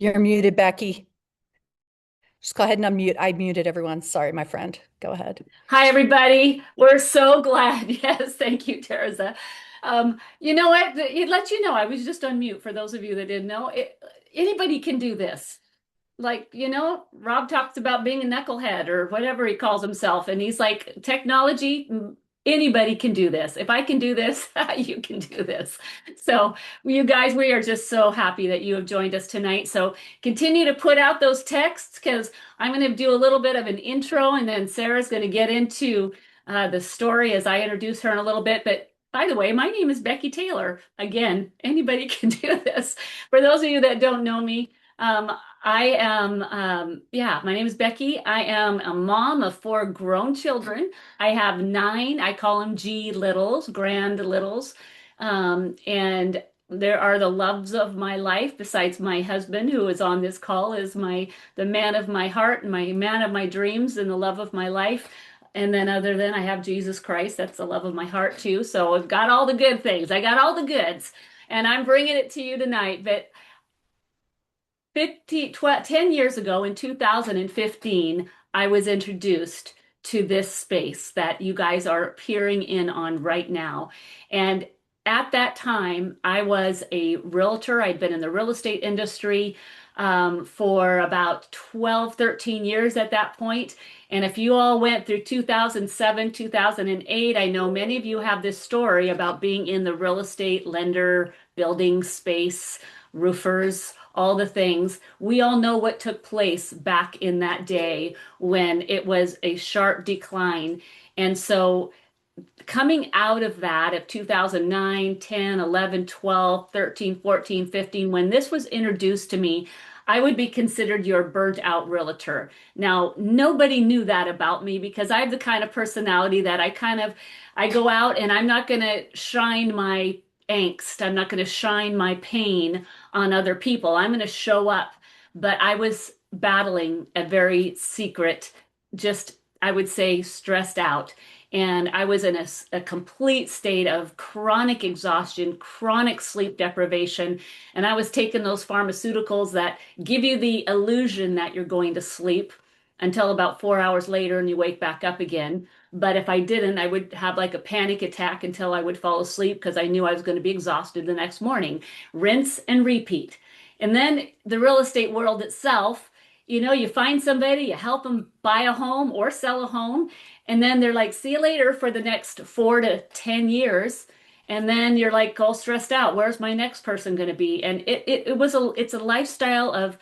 You're muted, Becky. Just go ahead and unmute. I muted everyone. Sorry, my friend. Go ahead. Hi, everybody. We're so glad. Yes, thank you, Teresa. You know what? It lets you know I was just on mute for those of you that didn't know. Anybody can do this. Rob talks about being a knucklehead or whatever he calls himself, and he's like, technology, anybody can do this. If I can do this, you can do this. So, you guys, we are just so happy that you have joined us tonight. So, continue to put out those texts because I'm going to do a little bit of an intro, and then Sarah's going to get into the story as I introduce her in a little bit. But by the way, my name is Becky Taylor. Again, anybody can do this. For those of you that don't know me, um, my name is Becky. I am a mom of four grown children. I have nine, I call them G littles, grand littles. And there are the loves of my life, besides my husband, who is on this call, is the man of my heart and my man of my dreams and the love of my life. And then other than I have Jesus Christ, that's the love of my heart too. So I've got all the good things. I got all the goods. And I'm bringing it to you tonight. But 10 years ago in 2015, I was introduced to this space that you guys are peering in on right now. And at that time, I was a realtor. I'd been in the real estate industry for about 12, 13 years at that point. And if you all went through 2007, 2008, I know many of you have this story about being in the real estate lender building space, roofers, all the things. We all know what took place back in that day when it was a sharp decline. And so coming out of that of 2009, 10, 11, 12, 13, 14, 15, when this was introduced to me, I would be considered your burnt out realtor. Now, nobody knew that about me because I have the kind of personality that I go out and I'm not going to shine my angst. I'm not going to shine my pain on other people. I'm going to show up. But I was battling a very secret, just I would say stressed out. And I was in a complete state of chronic exhaustion, chronic sleep deprivation. And I was taking those pharmaceuticals that give you the illusion that you're going to sleep until about 4 hours later and you wake back up again. But if I didn't, I would have like a panic attack until I would fall asleep because I knew I was going to be exhausted the next morning. Rinse and repeat. And then the real estate world itself, you find somebody, you help them buy a home or sell a home, and then they're like, see you later for the next 4 to 10 years. And then you're like all stressed out. Where's my next person going to be? And it's a lifestyle of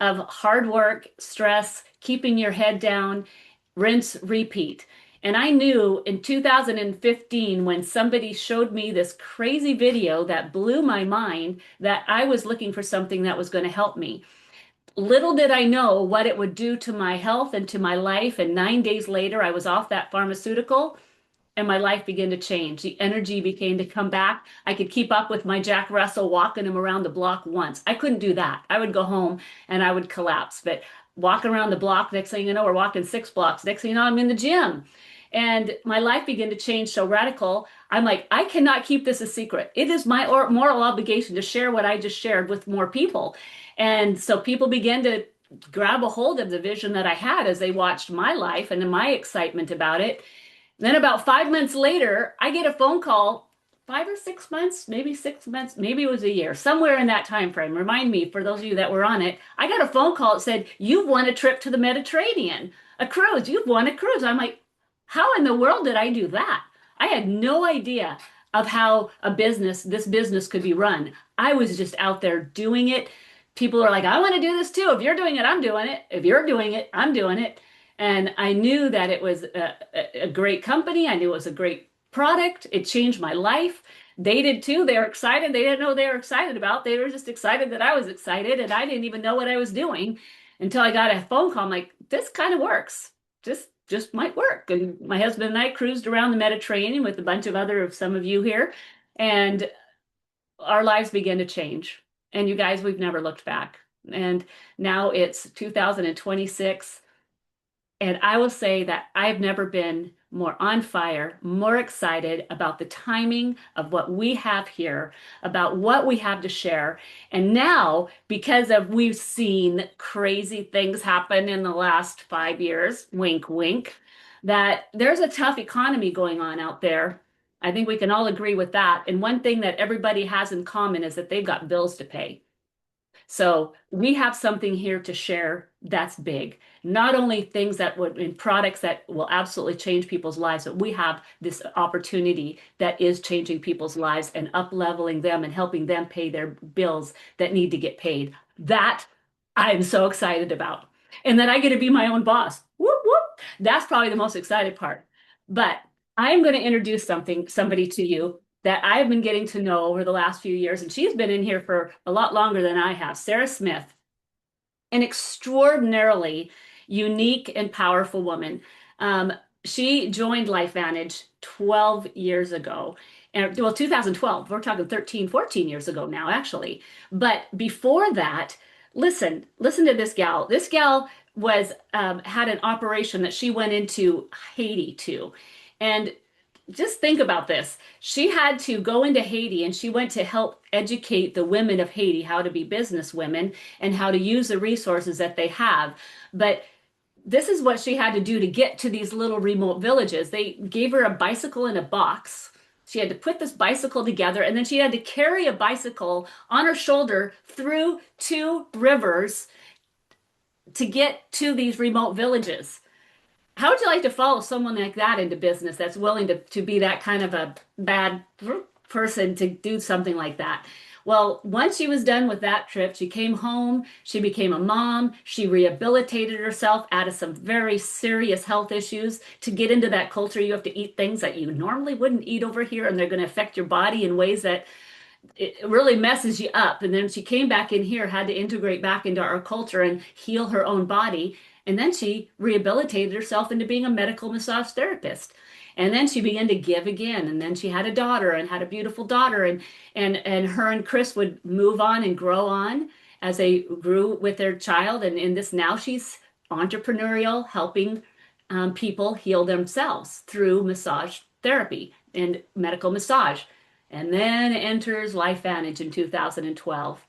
hard work, stress, keeping your head down, rinse, repeat. And I knew in 2015 when somebody showed me this crazy video that blew my mind that I was looking for something that was going to help me. Little did I know what it would do to my health and to my life. And 9 days later, I was off that pharmaceutical and my life began to change. The energy began to come back. I could keep up with my Jack Russell walking him around the block once. I couldn't do that. I would go home and I would collapse. But walking around the block, next thing you know, we're walking 6 blocks. Next thing you know, I'm in the gym. And my life began to change so radical. I'm like, I cannot keep this a secret. It is my moral obligation to share what I just shared with more people. And so people began to grab a hold of the vision that I had as they watched my life and my excitement about it. Then about 5 months later, I get a phone call, 5 or 6 months, maybe 6 months, maybe it was a year, somewhere in that time frame. Remind me, for those of you that were on it, I got a phone call that said, "You've won a trip to the Mediterranean, a cruise. You've won a cruise." I'm like, how in the world did I do that? I had no idea of how this business could be run. I was just out there doing it. People are like, I want to do this too. If you're doing it, I'm doing it. If you're doing it, I'm doing it. And I knew that it was a great company. I knew it was a great product. It changed my life. They did too. They were excited. They didn't know what they were excited about. They were just excited that I was excited, and I didn't even know what I was doing until I got a phone call. I'm like, this kind of works. Just might work. And my husband and I cruised around the Mediterranean with a bunch of some of you here, and our lives began to change. And you guys, we've never looked back. And now it's 2026. And I will say that I've never been more on fire, more excited about the timing of what we have here, about what we have to share. And now, because of we've seen crazy things happen in the last 5 years, wink, wink, that there's a tough economy going on out there. I think we can all agree with that. And one thing that everybody has in common is that they've got bills to pay. So we have something here to share that's big. Not only things that would in products that will absolutely change people's lives, but we have this opportunity that is changing people's lives and up leveling them and helping them pay their bills that need to get paid. That I'm so excited about. And that I get to be my own boss. Whoop, whoop. That's probably the most excited part. But I'm going to introduce somebody to you that I've been getting to know over the last few years, and she's been in here for a lot longer than I have. Sarah Smith, an extraordinarily unique and powerful woman. Um, she joined LifeVantage 12 years ago. And well, 2012, we're talking 13, 14 years ago now, actually. But before that, listen to this gal. This gal was had an operation that she went into Haiti to. And just think about this. She had to go into Haiti and she went to help educate the women of Haiti how to be business women and how to use the resources that they have. But this is what she had to do to get to these little remote villages. They gave her a bicycle in a box. She had to put this bicycle together and then she had to carry a bicycle on her shoulder through 2 rivers to get to these remote villages. How would you like to follow someone like that into business that's willing to be that kind of a bad person to do something like that? Well, once she was done with that trip, she came home, she became a mom, she rehabilitated herself out of some very serious health issues. To get into that culture, you have to eat things that you normally wouldn't eat over here, and they're going to affect your body in ways that it really messes you up. And then she came back in here, had to integrate back into our culture and heal her own body. And then she rehabilitated herself into being a medical massage therapist. And then she began to give again. And then she had a daughter and had a beautiful daughter. And her and Chris would move on and grow on as they grew with their child. And in this now she's entrepreneurial, helping people heal themselves through massage therapy and medical massage. And then enters LifeVantage in 2012.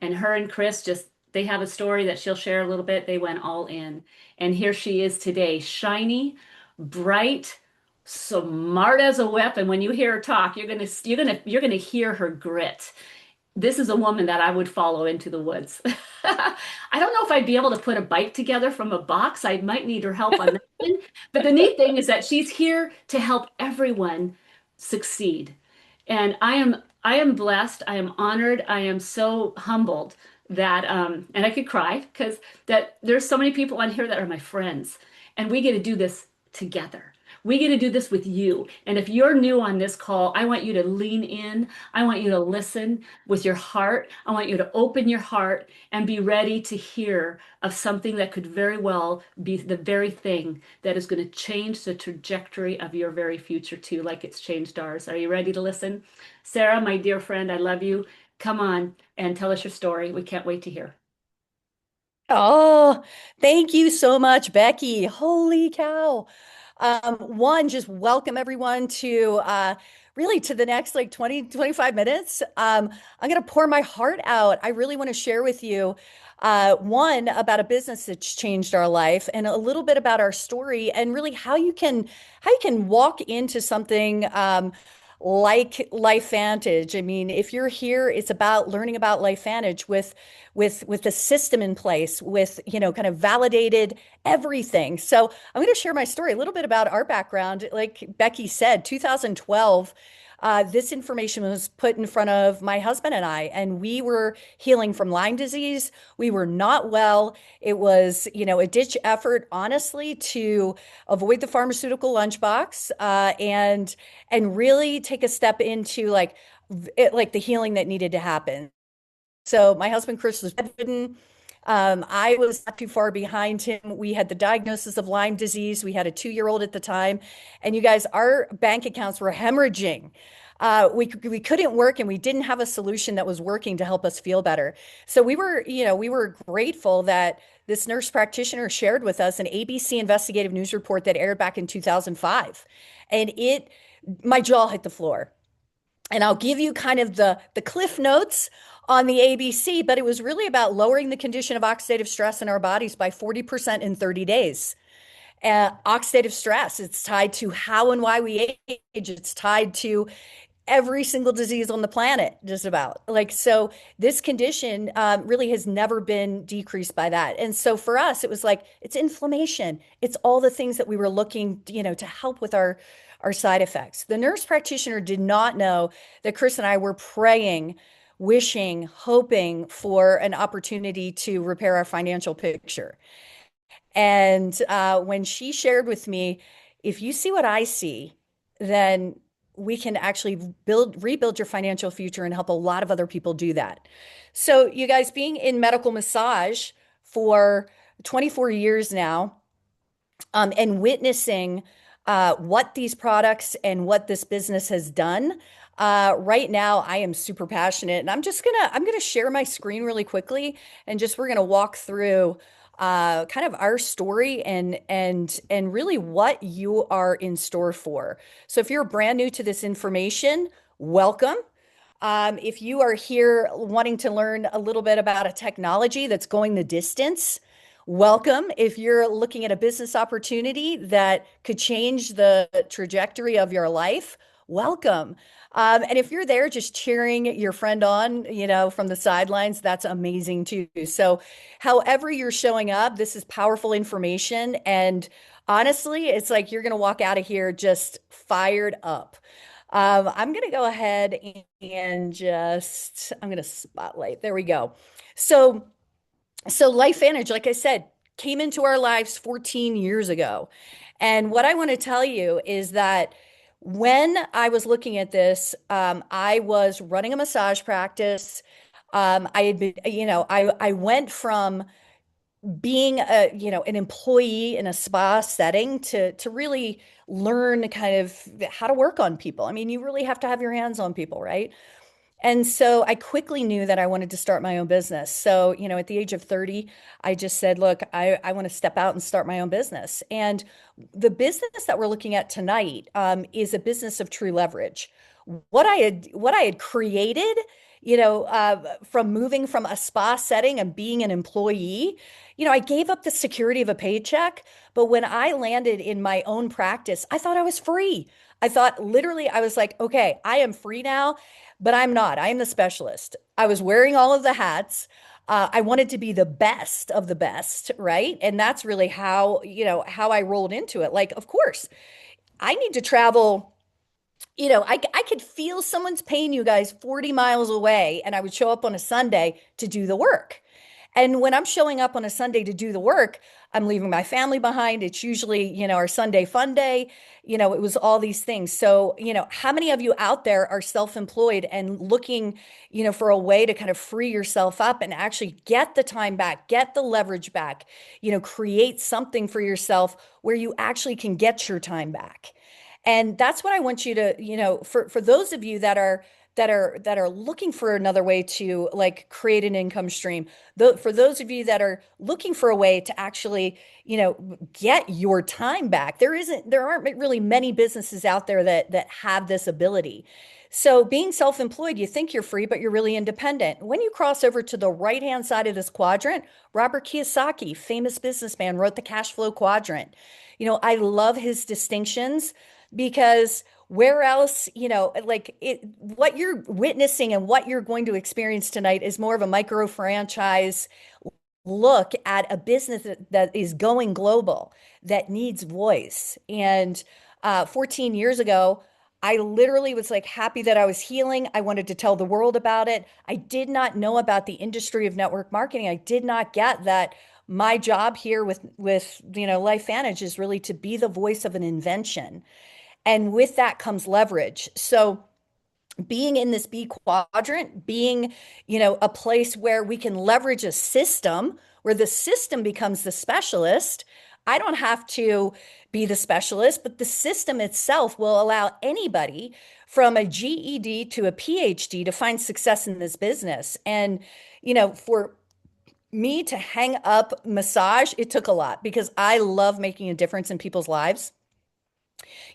And her and Chris just, they have a story that she'll share a little bit. They went all in. And here she is today, shiny, bright, smart as a whip. And when you hear her talk, you're gonna hear her grit. This is a woman that I would follow into the woods. I don't know if I'd be able to put a bike together from a box. I might need her help on that one. But the neat thing is that she's here to help everyone succeed. And I am blessed. I am honored. I am so humbled that and I could cry because that there's so many people on here that are my friends, and we get to do this together. We get to do this with you. And if you're new on this call, I want you to lean in. I want you to listen with your heart. I want you to open your heart and be ready to hear of something that could very well be the very thing that is going to change the trajectory of your very future too, like it's changed ours. Are you ready to listen? Sarah, my dear friend, I love you. Come on and tell us your story. We can't wait to hear. Oh, thank you so much, Becky. Holy cow. One, just welcome everyone to really to the next like 20, 25 minutes. I'm going to pour my heart out. I really want to share with you one about a business that's changed our life and a little bit about our story and really how you can walk into something like LifeVantage. I mean, if you're here, it's about learning about LifeVantage with the system in place, with kind of validated everything. So I'm going to share my story a little bit about our background. Like Becky said, 2012. This information was put in front of my husband and I, and we were healing from Lyme disease. We were not well. It was, a ditch effort, honestly, to avoid the pharmaceutical lunchbox and really take a step into like the healing that needed to happen. So my husband Chris was bedridden. I was not too far behind him. We had the diagnosis of Lyme disease. We had a 2-year-old at the time. And you guys, our bank accounts were hemorrhaging. We couldn't work and we didn't have a solution that was working to help us feel better. So we were grateful that this nurse practitioner shared with us an ABC investigative news report that aired back in 2005. And my jaw hit the floor. And I'll give you kind of the cliff notes on the ABC, but it was really about lowering the condition of oxidative stress in our bodies by 40% in 30 days. Oxidative stress, it's tied to how and why we age. It's tied to every single disease on the planet, just about. Like, so this condition really has never been decreased by that. And so for us, it was like, it's inflammation. It's all the things that we were looking, to help with our side effects. The nurse practitioner did not know that Chris and I were praying, wishing, hoping for an opportunity to repair our financial picture. And when she shared with me, if you see what I see, then we can actually rebuild your financial future and help a lot of other people do that. So, you guys, being in medical massage for 24 years now, and witnessing what these products and what this business has done. Right now, I am super passionate, and I'm gonna share my screen really quickly, and just we're gonna walk through kind of our story and really what you are in store for. So if you're brand new to this information, welcome. If you are here wanting to learn a little bit about a technology that's going the distance, welcome. If you're looking at a business opportunity that could change the trajectory of your life, welcome. And if you're there just cheering your friend on, from the sidelines, that's amazing too. So, however you're showing up, this is powerful information. And honestly, it's like you're going to walk out of here just fired up. I'm going to go ahead and I'm going to spotlight. There we go. So, LifeVantage, like I said, came into our lives 14 years ago. And what I want to tell you is that when I was looking at this, I was running a massage practice. I had been, I went from being an employee in a spa setting to really learn kind of how to work on people. I mean, you really have to have your hands on people, right? And so I quickly knew that I wanted to start my own business. So, at the age of 30, I just said, look, I want to step out and start my own business. And the business that we're looking at tonight is a business of true leverage. What I had created, from moving from a spa setting and being an employee, I gave up the security of a paycheck. But when I landed in my own practice, I thought I was free. I thought literally, I was like, okay, I am free now, but I'm not. I am the specialist. I was wearing all of the hats. I wanted to be the best of the best, right? And that's really how I rolled into it. Like, of course, I need to travel. I could feel someone's pain, you guys, 40 miles away, and I would show up on a Sunday to do the work. And when I'm showing up on a Sunday to do the work, I'm leaving my family behind. It's usually, our Sunday fun day. It was all these things. So, how many of you out there are self-employed and looking, for a way to kind of free yourself up and actually get the time back, get the leverage back, create something for yourself where you actually can get your time back. And that's what I want you to, for those of you that are looking for another way to like create an income stream. For those of you that are looking for a way to actually, get your time back, there aren't really many businesses out there that have this ability. So being self-employed, you think you're free, but you're really independent. When you cross over to the right-hand side of this quadrant, Robert Kiyosaki, famous businessman, wrote the cash flow quadrant. I love his distinctions because where else, what you're witnessing and what you're going to experience tonight is more of a micro franchise look at a business that is going global, that needs voice. And 14 years ago, I literally was like happy that I was healing. I wanted to tell the world about it. I did not know about the industry of network marketing. I did not get that my job here with LifeVantage is really to be the voice of an invention. And with that comes leverage. So being in this B quadrant, being, a place where we can leverage a system where the system becomes the specialist. I don't have to be the specialist, but the system itself will allow anybody from a GED to a PhD to find success in this business. And, for me to hang up massage, it took a lot because I love making a difference in people's lives.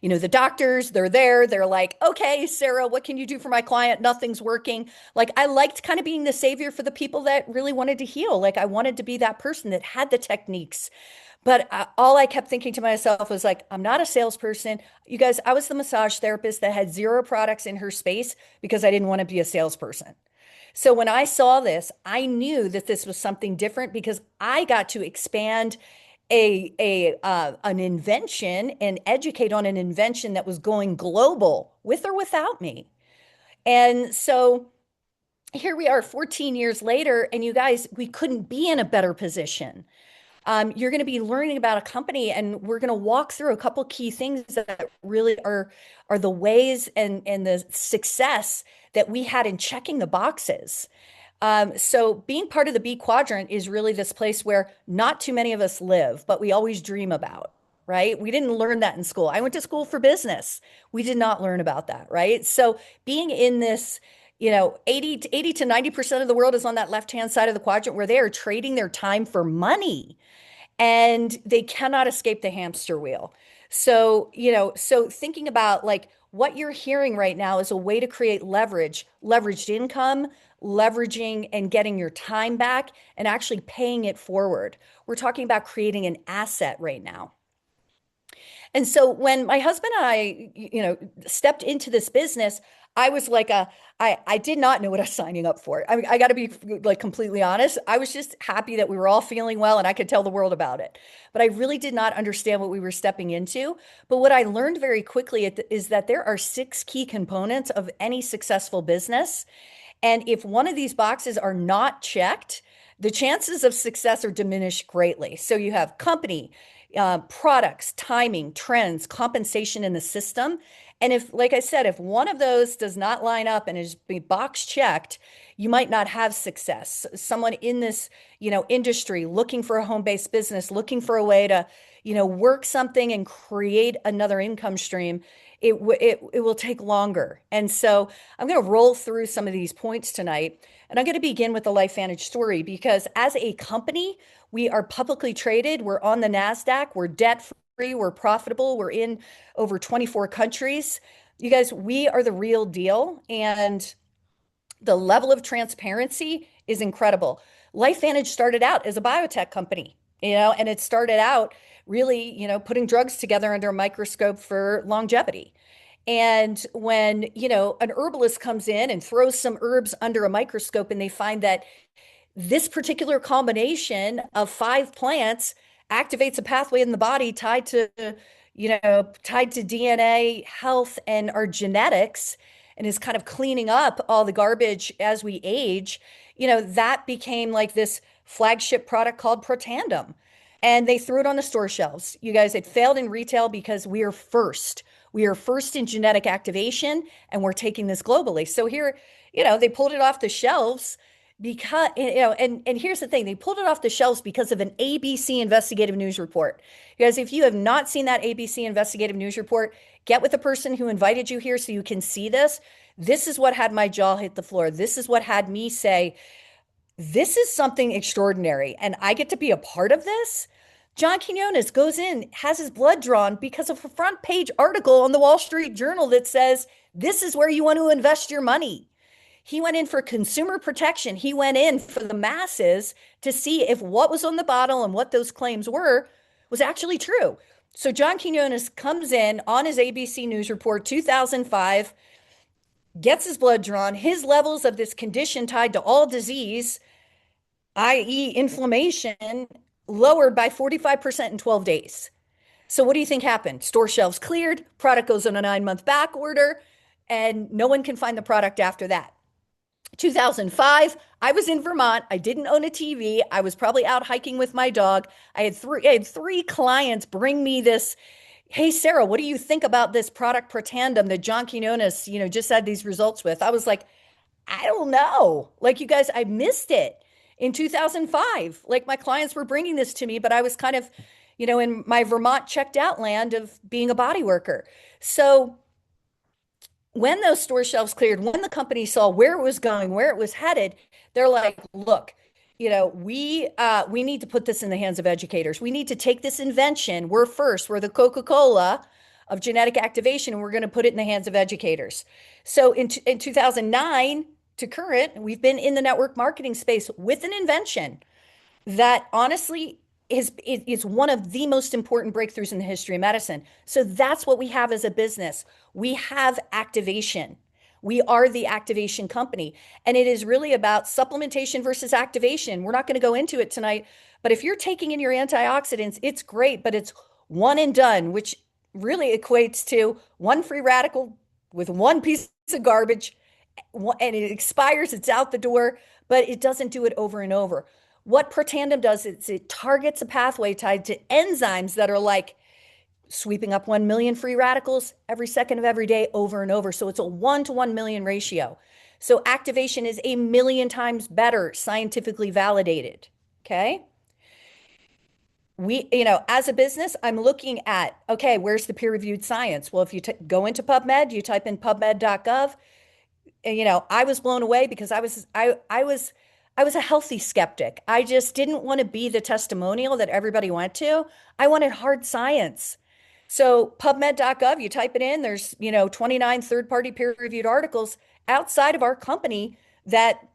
The doctors, they're there. They're like, okay, Sarah, what can you do for my client? Nothing's working. Like, I liked kind of being the savior for the people that really wanted to heal. Like, I wanted to be that person that had the techniques. But all I kept thinking to myself was like, I'm not a salesperson. You guys, I was the massage therapist that had zero products in her space because I didn't want to be a salesperson. So when I saw this, I knew that this was something different because I got to expand an invention and educate on an invention that was going global with or without me. And so here we are 14 years later, and you guys, we couldn't be in a better position. You're going to be learning about a company, and we're going to walk through a couple key things that really are the ways and the success that we had in checking the boxes. So being part of the B quadrant is really this place where not too many of us live, but we always dream about, right? We didn't learn that in school. I went to school for business. We did not learn about that, right? So being in this, 80 to 90% of the world is on that left-hand side of the quadrant where they are trading their time for money and they cannot escape the hamster wheel. So thinking about like what you're hearing right now is a way to create leveraged income, leveraging and getting your time back and actually paying it forward. We're talking about creating an asset right now. And so when my husband and I, stepped into this business, I was like I did not know what I was signing up for. I got to be like completely honest. I was just happy that we were all feeling well and I could tell the world about it. But I really did not understand what we were stepping into. But what I learned very quickly is that there are six key components of any successful business. And if one of these boxes are not checked, the chances of success are diminished greatly. So you have company, products, timing, trends, compensation in the system. And if, like I said, if one of those does not line up and is be box checked, you might not have success. Someone in this, industry looking for a home-based business, looking for a way to, work something and create another income stream, it will take longer. And so I'm going to roll through some of these points tonight. And I'm going to begin with the LifeVantage story because as a company, we are publicly traded. We're on the NASDAQ. We're debt free. We're profitable. We're in over 24 countries. You guys, we are the real deal. And the level of transparency is incredible. LifeVantage started out as a biotech company, and it started out really, putting drugs together under a microscope for longevity. And when, an herbalist comes in and throws some herbs under a microscope and they find that this particular combination of five plants activates a pathway in the body tied to DNA health and our genetics and is kind of cleaning up all the garbage as we age, that became like this flagship product called Protandem. And they threw it on the store shelves. You guys, it failed in retail because we are first. We are first in genetic activation and we're taking this globally. So here, they pulled it off the shelves because, and here's the thing, they pulled it off the shelves because of an ABC investigative news report. You guys, if you have not seen that ABC investigative news report, get with the person who invited you here so you can see this. This is what had my jaw hit the floor. This is what had me say, this is something extraordinary, and I get to be a part of this. John Quinones goes in, has his blood drawn because of a front page article on the Wall Street Journal that says, this is where you want to invest your money. He went in for consumer protection. He went in for the masses to see if what was on the bottle and what those claims were was actually true. So John Quinones comes in on his ABC News Report 2005, gets his blood drawn, his levels of this condition tied to all disease, i.e., inflammation, lowered by 45% in 12 days. So, what do you think happened? Store shelves cleared, product goes on a 9-month back order, and no one can find the product after that. 2005, I was in Vermont. I didn't own a TV. I was probably out hiking with my dog. I had three clients bring me this. Hey, Sarah, what do you think about this product Protandem that John Quinones, just had these results with? I was like, I don't know. Like, you guys, I missed it in 2005. Like, my clients were bringing this to me, but I was kind of, in my Vermont checked out land of being a body worker. So when those store shelves cleared, when the company saw where it was going, where it was headed, they're like, look, we need to put this in the hands of educators. We need to take this invention. We're first. We're the Coca-Cola of genetic activation, and we're going to put it in the hands of educators. So in 2009 to current, we've been in the network marketing space with an invention that honestly is one of the most important breakthroughs in the history of medicine. So that's what we have as a business. We have activation. We are the activation company. And it is really about supplementation versus activation. We're not going to go into it tonight, but if you're taking in your antioxidants, it's great, but it's one and done, which really equates to one free radical with one piece of garbage, and it expires, it's out the door, but it doesn't do it over and over. What Protandim does is it targets a pathway tied to enzymes that are like sweeping up 1 million free radicals every second of every day over and over. So it's a 1 to 1 million ratio. So activation is a million times better, scientifically validated. Okay. As a business, I'm looking at, okay, where's the peer reviewed science? Well, if you go into PubMed, you type in pubmed.gov, I was blown away because I was a healthy skeptic. I just didn't want to be the testimonial that everybody went to. I wanted hard science. So PubMed.gov, you type it in, there's, 29 third-party peer-reviewed articles outside of our company that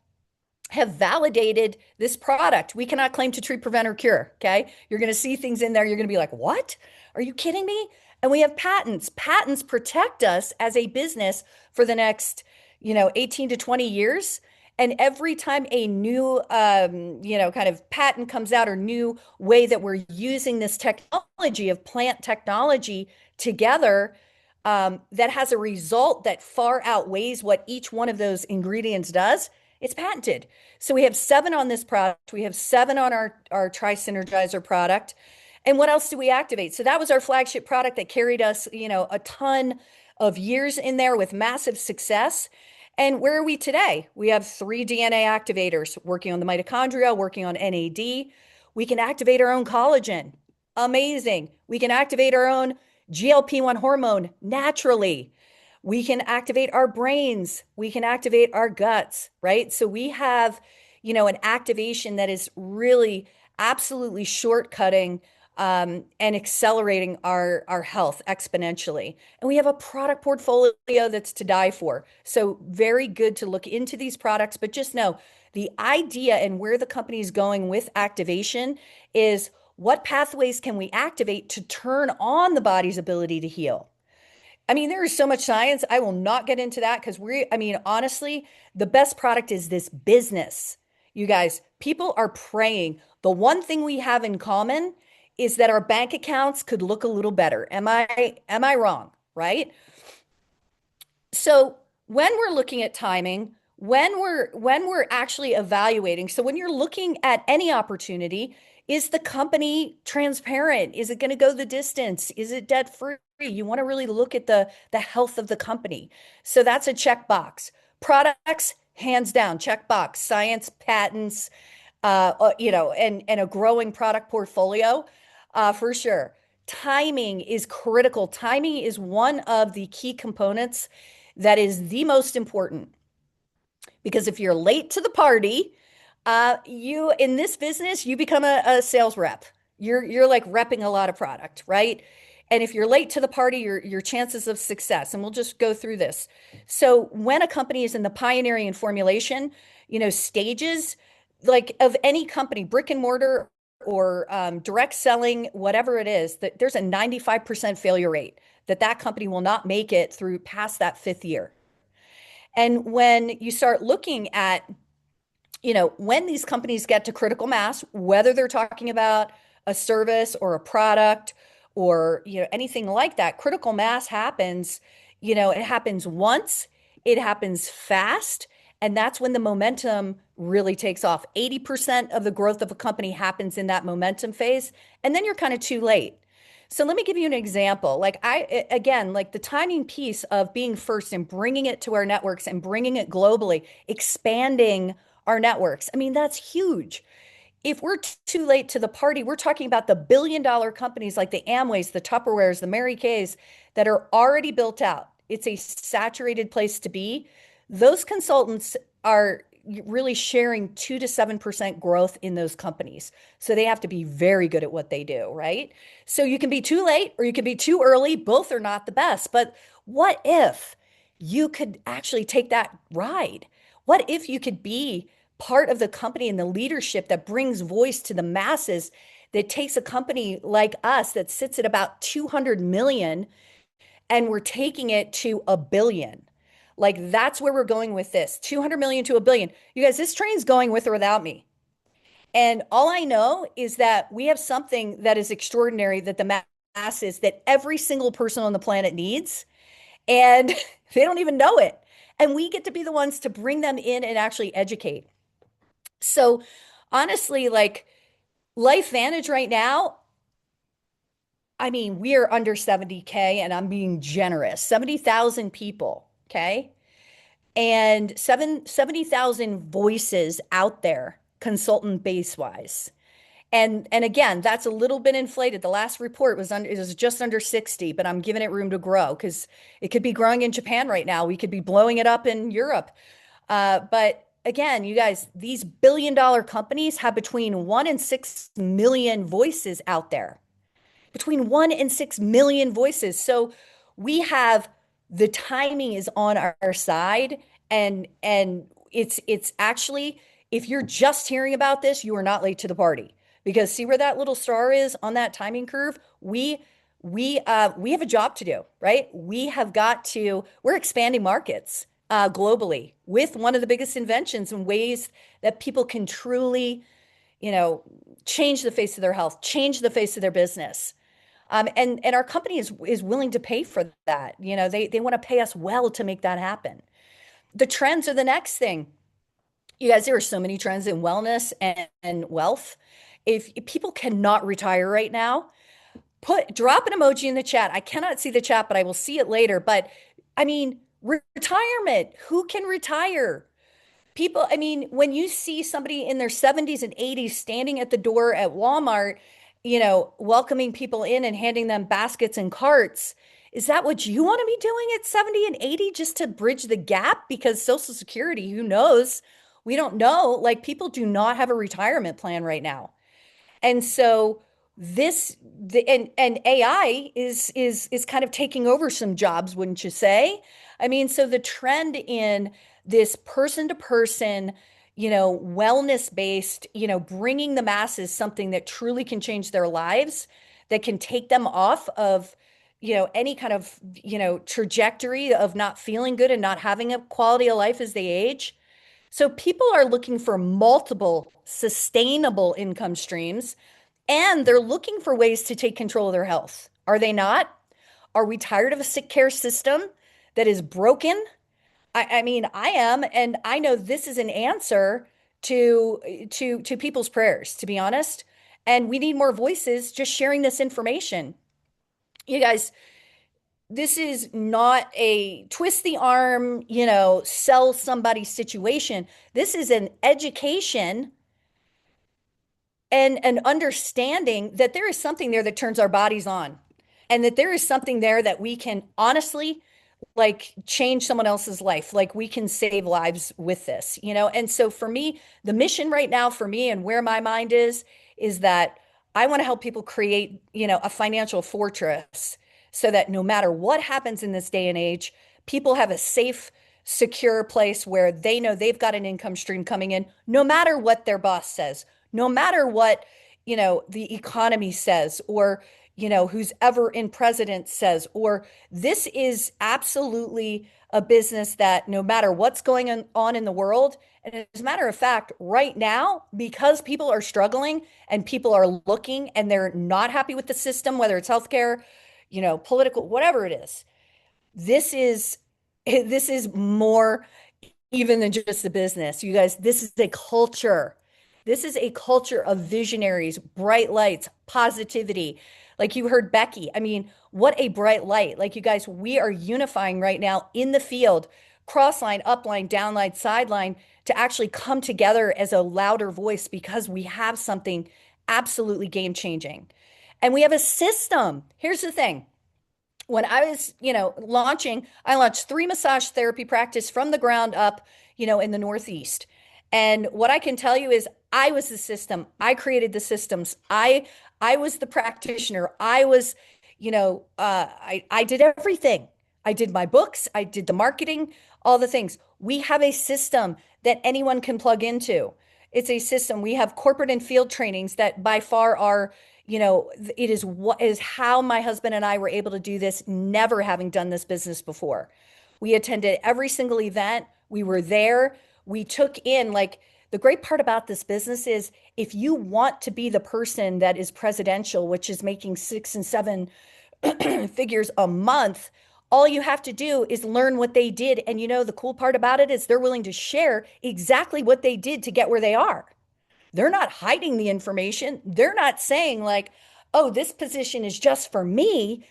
have validated this product. We cannot claim to treat, prevent, or cure. Okay. You're going to see things in there. You're going to be like, what? Are you kidding me? And we have patents. Patents protect us as a business for the next, 18 to 20 years. And every time a new, kind of patent comes out or new way that we're using this technology of plant technology together, that has a result that far outweighs what each one of those ingredients does, it's patented. So we have 7 on this product. We have 7 on our Tri-Synergizer product. And what else do we activate? So that was our flagship product that carried us, a ton of years in there with massive success. And where are we today? We have 3 DNA activators working on the mitochondria, working on NAD. We can activate our own collagen. Amazing. We can activate our own GLP-1 hormone naturally. We can activate our brains. We can activate our guts, right? So we have, an activation that is really absolutely shortcutting and accelerating our health exponentially. And we have a product portfolio that's to die for. So very good to look into these products, but just know the idea and where the company is going with activation is what pathways can we activate to turn on the body's ability to heal? I mean, there is so much science. I will not get into that because honestly, the best product is this business. You guys, people are praying. The one thing we have in common is that our bank accounts could look a little better. Am I wrong, right? So when we're looking at timing, when we're actually evaluating, so when you're looking at any opportunity, is the company transparent? Is it going to go the distance? Is it debt free? You want to really look at the health of the company. So that's a check box. Products, hands down, check box. Science, patents, and a growing product portfolio, for sure. Timing is critical. Timing is one of the key components that is the most important because if you're late to the party, you in this business, you become a sales rep. You're like repping a lot of product, right? And if you're late to the party, your chances of success, and we'll just go through this. So when a company is in the pioneering and formulation, stages, like of any company, brick and mortar or direct selling, whatever it is, that there's a 95% failure rate that company will not make it through past that 5th year. And when you start looking at, when these companies get to critical mass, whether they're talking about a service or a product or, anything like that, critical mass happens, it happens once, it happens fast, and that's when the momentum really takes off. 80% of the growth of a company happens in that momentum phase, and then you're kind of too late. So let me give you an example. Like the timing piece of being first and bringing it to our networks and bringing it globally, expanding our networks. I mean, that's huge. if we're too late to the party, we're talking about the billion-dollar companies like the Amways, the Tupperwares, the Mary Kays that are already built out. It's a saturated place to be. Those consultants are really sharing 2 to 7% growth in those companies. So they have to be very good at what they do, right? So you can be too late or you can be too early. Both are not the best. But what if you could actually take that ride? What if you could be part of the company and the leadership that brings voice to the masses, that takes a company like us that sits at about 200 million and we're taking it to a billion? Like that's where we're going with this, 200 million to a billion. You guys, this train's going with or without me. And all I know is that we have something that is extraordinary that the masses, that every single person on the planet needs, and they don't even know it. And we get to be the ones to bring them in and actually educate. So honestly, like LifeVantage right now, I mean, we are under 70K and I'm being generous. 70,000 people, okay? And 70,000 voices out there, consultant base wise. And again, that's a little bit inflated. The last report was under, it was just under 60, but I'm giving it room to grow because it could be growing in Japan right now. We could be blowing it up in Europe. But again, you guys, these billion-dollar companies have between 1 and 6 million voices out there, between 1 and 6 million voices. So we have, the timing is on our side, and it's actually, if you're just hearing about this, you are not late to the party, because see where that little star is on that timing curve? We have a job to do, right? We have got to, we're expanding markets globally with one of the biggest inventions and ways that people can truly, you know, change the face of their health, change the face of their business. And our company is willing to pay for that. You know, they want to pay us well to make that happen. The trends are the next thing. You guys, there are so many trends in wellness and wealth. If people cannot retire right now, drop an emoji in the chat. I cannot see the chat, but I will see it later. But I mean, retirement. Who can retire? People, I mean, when you see somebody in their 70s and 80s standing at the door at Walmart, you know, welcoming people in and handing them baskets and carts, is that what you want to be doing at 70 and 80 just to bridge the gap? Because Social Security, who knows? We don't know. Like, people do not have a retirement plan right now. And so and AI is kind of taking over some jobs, wouldn't you say? I mean, so the trend in this person to person, you know, wellness based, you know, bringing the masses something that truly can change their lives, that can take them off of, you know, any kind of, you know, trajectory of not feeling good and not having a quality of life as they age. So people are looking for multiple sustainable income streams, and they're looking for ways to take control of their health. Are they not? Are we tired of a sick care system that is broken? I mean, I am, and I know this is an answer to people's prayers, to be honest. And we need more voices just sharing this information. You guys, this is not a twist the arm, you know, sell somebody situation. This is an education and an understanding that there is something there that turns our bodies on, and that there is something there that we can honestly, like, change someone else's life. Like, we can save lives with this, you know? And so for me, the mission right now for me and where my mind is that I want to help people create, you know, a financial fortress so that no matter what happens in this day and age, people have a safe, secure place where they know they've got an income stream coming in, no matter what their boss says, no matter what, you know, the economy says, or, you know, who's ever in president says, or this is absolutely a business that no matter what's going on in the world, and as a matter of fact, right now, because people are struggling and people are looking and they're not happy with the system, whether it's healthcare, you know, political, whatever it is, this is this is more even than just the business. You guys, this is a culture. This is a culture of visionaries, bright lights, positivity. Like you heard Becki. I mean, what a bright light. Like, you guys, we are unifying right now in the field cross line, up line, down line, sideline to actually come together as a louder voice because we have something absolutely game changing. And we have a system. Here's the thing. When I was, launching, I launched 3 massage therapy practice from the ground up, in the Northeast. And what I can tell you is I was the system. I created the systems. I was the practitioner. I did everything. I did my books, I did the marketing, all the things. We have a system that anyone can plug into. It's a system. We have corporate and field trainings that by far are, it is what is how my husband and I were able to do this, never having done this business before. We attended every single event. We were there. We took in, like, the great part about this business is if you want to be the person that is presidential, which is making 6 and 7 figures a month, all you have to do is learn what they did. And the cool part about it is they're willing to share exactly what they did to get where they are. They're not hiding the information. They're not saying, like, oh, this position is just for me.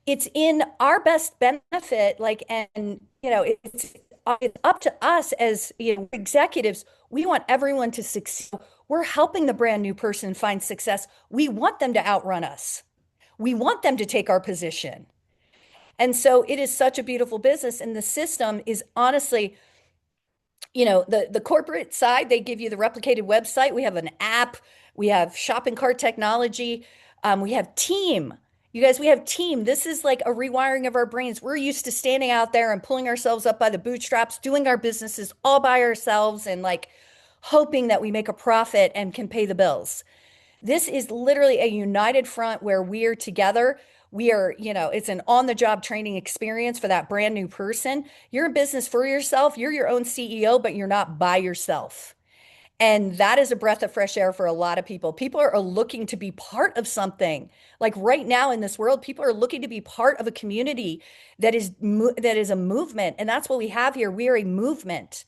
It's in our best benefit. Like, and, it's up to us as, executives. We want everyone to succeed. We're helping the brand new person find success. We want them to outrun us. We want them to take our position. And so it is such a beautiful business. And the system is honestly, the corporate side, they give you the replicated website. We have an app, we have shopping cart technology, we have team. You guys, we have team. This is like a rewiring of our brains. We're used to standing out there and pulling ourselves up by the bootstraps, doing our businesses all by ourselves and like hoping that we make a profit and can pay the bills. This is literally a united front where we're together. We are, it's an on the job training experience for that brand new person. You're in business for yourself. You're your own CEO, but you're not by yourself. And that is a breath of fresh air for a lot of people. People are looking to be part of something. Like right now in this world, people are looking to be part of a community that is a movement. And that's what we have here. We are a movement.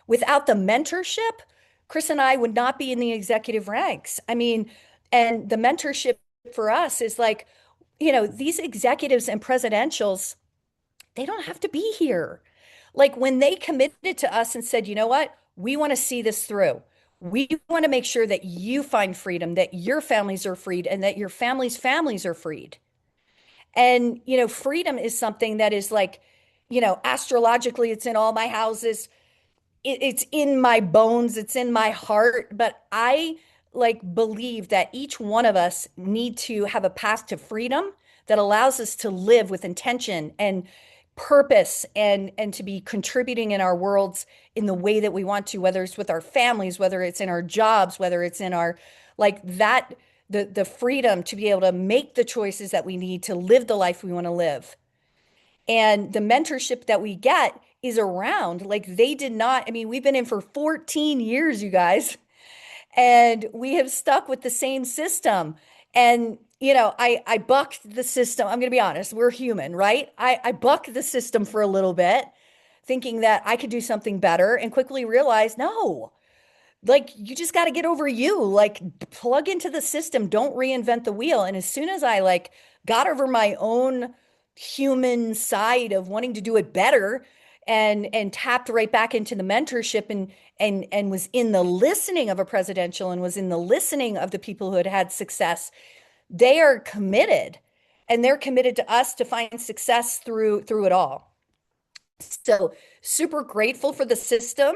Without the mentorship, Chris and I would not be in the executive ranks. I mean, and the mentorship for us is like, these executives and presidentials, they don't have to be here. Like when they committed to us and said, you know what, we want to see this through. We want to make sure that you find freedom, that your families are freed, and that your families are freed. And, freedom is something that is like, astrologically, it's in all my houses, it's in my bones, it's in my heart, but I like believe that each one of us need to have a path to freedom that allows us to live with intention and purpose and to be contributing in our worlds in the way that we want to, whether it's with our families, whether it's in our jobs, whether it's in our like that the freedom to be able to make the choices that we need to live the life we want to live. And the mentorship that we get is around. Like they did not, I mean, we've been in for 14 years, you guys, and we have stuck with the same system. And, I bucked the system. I'm going to be honest, we're human, right? I bucked the system for a little bit, thinking that I could do something better and quickly realized, no, like you just got to get over you, like plug into the system, don't reinvent the wheel. And as soon as I like got over my own human side of wanting to do it better and tapped right back into the mentorship and was in the listening of a presidential and was in the listening of the people who had success, they are committed and they're committed to us to find success through it all. So super grateful for the system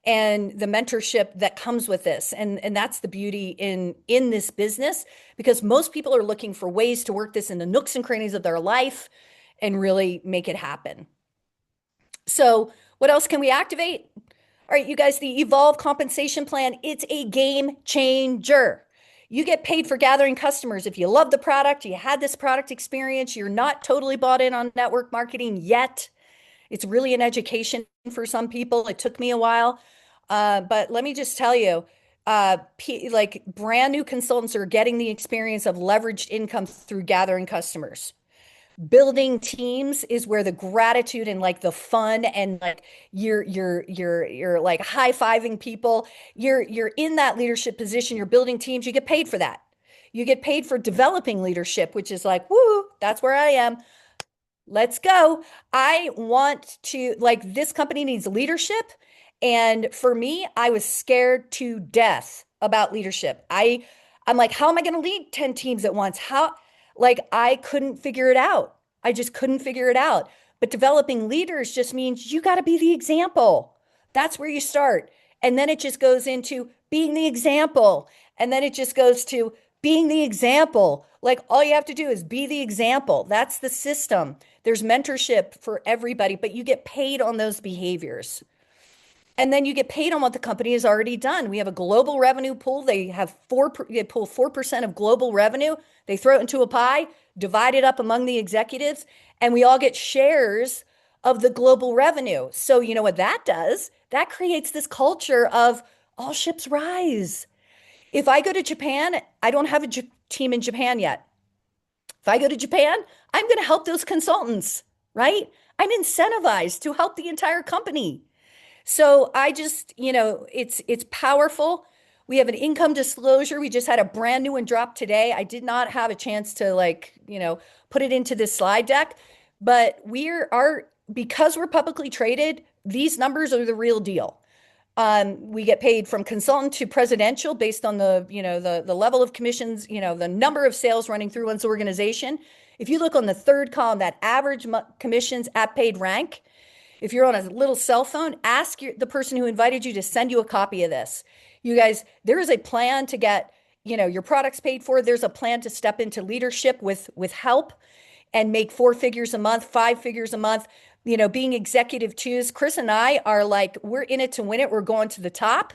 and the mentorship that comes with this. And that's the beauty in this business because most people are looking for ways to work this in the nooks and crannies of their life and really make it happen. So what else can we activate? All right, you guys, the Evolve compensation plan, it's a game changer. You get paid for gathering customers. If you love the product, you had this product experience, you're not totally bought in on network marketing yet. It's really an education for some people. It took me a while. But let me just tell you, like brand new consultants are getting the experience of leveraged income through gathering customers. Building teams is where the gratitude and like the fun and like you're like high-fiving people. You're in that leadership position, you're building teams, you get paid for that. You get paid for developing leadership, which is like, woo, that's where I am. Let's go. I want to, like, this company needs leadership. And for me, I was scared to death about leadership. I'm like, how am I going to lead 10 teams at once? Like, I couldn't figure it out. I just couldn't figure it out. But developing leaders just means you got to be the example. That's where you start. And then it just goes into being the example. And then it just goes to being the example. Like, all you have to do is be the example. That's the system. There's mentorship for everybody, but you get paid on those behaviors. And then you get paid on what the company has already done. We have a global revenue pool. They pull 4% of global revenue. They throw it into a pie, divide it up among the executives, and we all get shares of the global revenue. So you know what that does? That creates this culture of all ships rise. If I go to Japan, I don't have a team in Japan yet. If I go to Japan, I'm going to help those consultants, right? I'm incentivized to help the entire company. So I just, it's powerful. We have an income disclosure. We just had a brand new one drop today. I did not have a chance to put it into this slide deck, but because we're publicly traded, these numbers are the real deal. We get paid from consultant to presidential based on the level of commissions, the number of sales running through one's organization. If you look on the third column, that average commissions at paid rank, if you're on a little cell phone, ask the person who invited you to send you a copy of this. You guys, there is a plan to get, your products paid for. There's a plan to step into leadership with help and make 4 figures a month, 5 figures a month. Being executive twos. Chris and I are like, we're in it to win it. We're going to the top,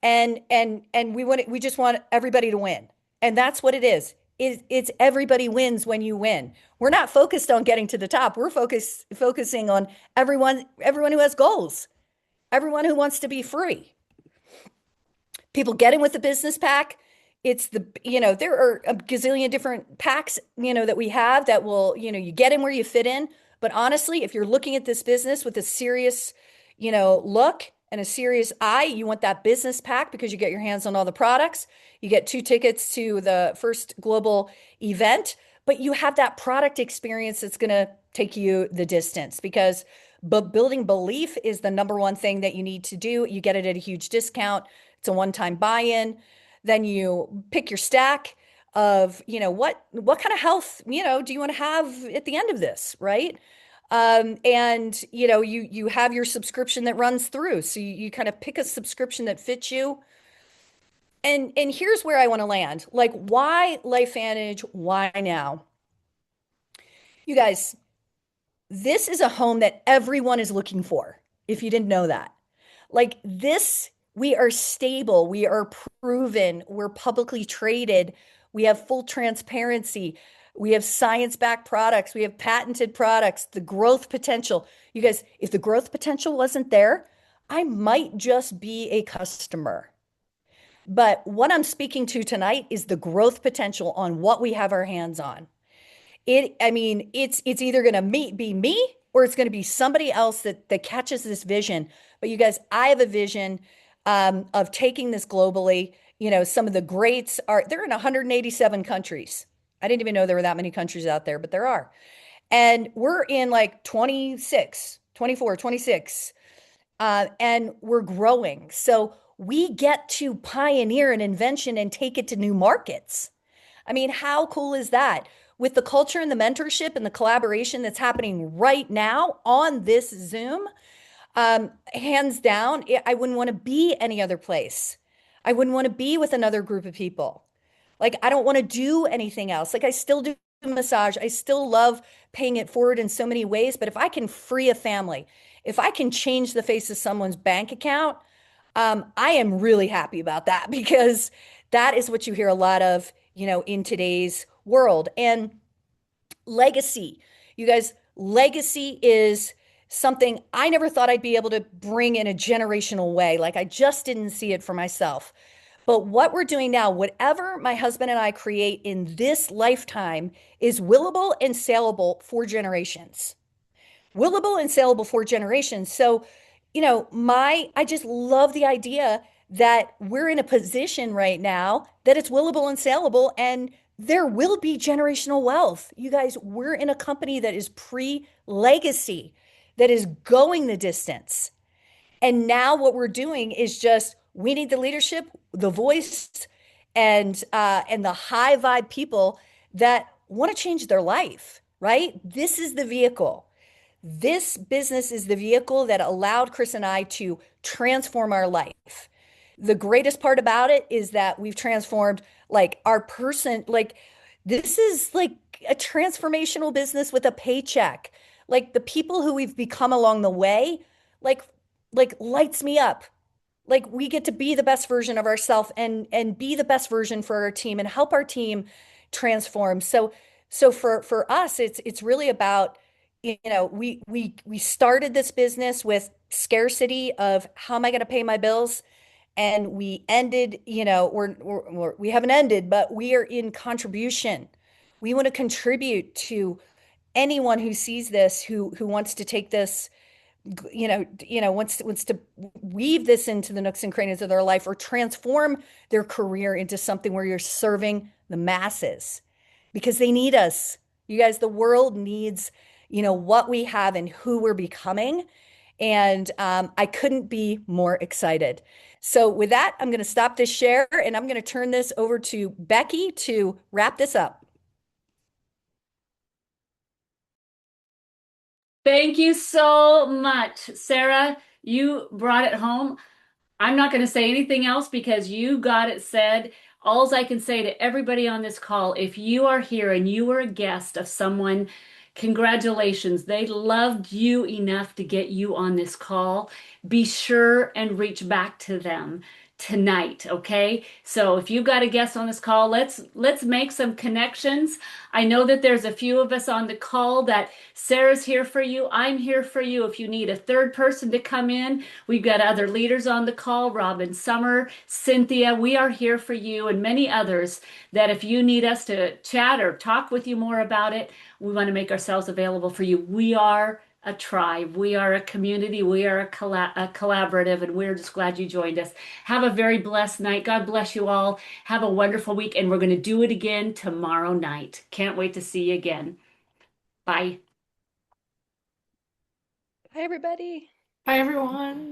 and we want it, we just want everybody to win, and that's what it is. It's everybody wins when you win. We're not focused on getting to the top. We're focusing on everyone who has goals, everyone who wants to be free. People get in with the business pack. There are a gazillion different packs, that we have that will, you get in where you fit in. But honestly, if you're looking at this business with a serious, look and a serious eye, you want that business pack because you get your hands on all the products. You get 2 tickets to the first global event, but you have that product experience that's going to take you the distance but building belief is the number one thing that you need to do. You get it at a huge discount. It's a one-time buy-in. Then you pick your stack of, what kind of health, do you want to have at the end of this, right? And you have your subscription that runs through. So you kind of pick a subscription that fits you. And here's where I want to land. Like, why LifeVantage? Why now? You guys, this is a home that everyone is looking for, if you didn't know that. Like this, we are stable, we are proven, we're publicly traded, we have full transparency, we have science-backed products, we have patented products, the growth potential. You guys, if the growth potential wasn't there, I might just be a customer. But what I'm speaking to tonight is the growth potential on what we have our hands on. I mean, it's either going to be me or it's going to be somebody else that catches this vision. But you guys, I have a vision of taking this globally. Some of the greats they're in 187 countries. I didn't even know there were that many countries out there, but there are. And we're in like 26, 24, 26, and we're growing. So we get to pioneer an invention and take it to new markets. I mean, how cool is that? With the culture and the mentorship and the collaboration that's happening right now on this Zoom, hands down, I wouldn't want to be any other place. I wouldn't want to be with another group of people. Like, I don't want to do anything else. Like, I still do massage. I still love paying it forward in so many ways. But if I can free a family, if I can change the face of someone's bank account, I am really happy about that because that is what you hear a lot of, in today's world. And legacy, you guys, legacy is something I never thought I'd be able to bring in a generational way. Like I just didn't see it for myself. But what we're doing now, whatever my husband and I create in this lifetime is willable and saleable for generations. Willable and saleable for generations. So, I just love the idea that we're in a position right now that it's willable and saleable, and there will be generational wealth. You guys, we're in a company that is pre-legacy, that is going the distance. And now what we're doing is just we need the leadership, the voice, and the high vibe people that want to change their life, right? This is the vehicle. This business is the vehicle that allowed Chris and I to transform our life. The greatest part about it is that we've transformed like our person, like this is like a transformational business with a paycheck. Like the people who we've become along the way, like like lights me up. Like we get to be the best version of ourselves and be the best version for our team and help our team transform. So for us it's really about, we started this business with scarcity of how am I going to pay my bills, and we ended, we haven't ended, but we are in contribution. We want to contribute to anyone who sees this, who wants to take this, wants to weave this into the nooks and crannies of their life or transform their career into something where you're serving the masses because they need us. You guys, the world needs, what we have and who we're becoming. And I couldn't be more excited. So with that, I'm going to stop this share and I'm going to turn this over to Becki to wrap this up. Thank you so much, Sarah. You brought it home. I'm not going to say anything else because you got it said. Alls I can say to everybody on this call, if you are here and you were a guest of someone, congratulations. They loved you enough to get you on this call. Be sure and reach back to them tonight, okay? So if you've got a guest on this call, let's make some connections. I know that there's a few of us on the call that Sarah's here for you. I'm here for you. If you need a third person to come in, we've got other leaders on the call, Robin Summer, Cynthia. We are here for you and many others that if you need us to chat or talk with you more about it, we want to make ourselves available for you. We are a tribe. We are a community. We are a collaborative, and we're just glad you joined us. Have a very blessed night. God bless you all. Have a wonderful week, and we're going to do it again tomorrow night. Can't wait to see you again. Bye. Hi, everybody. Hi, everyone.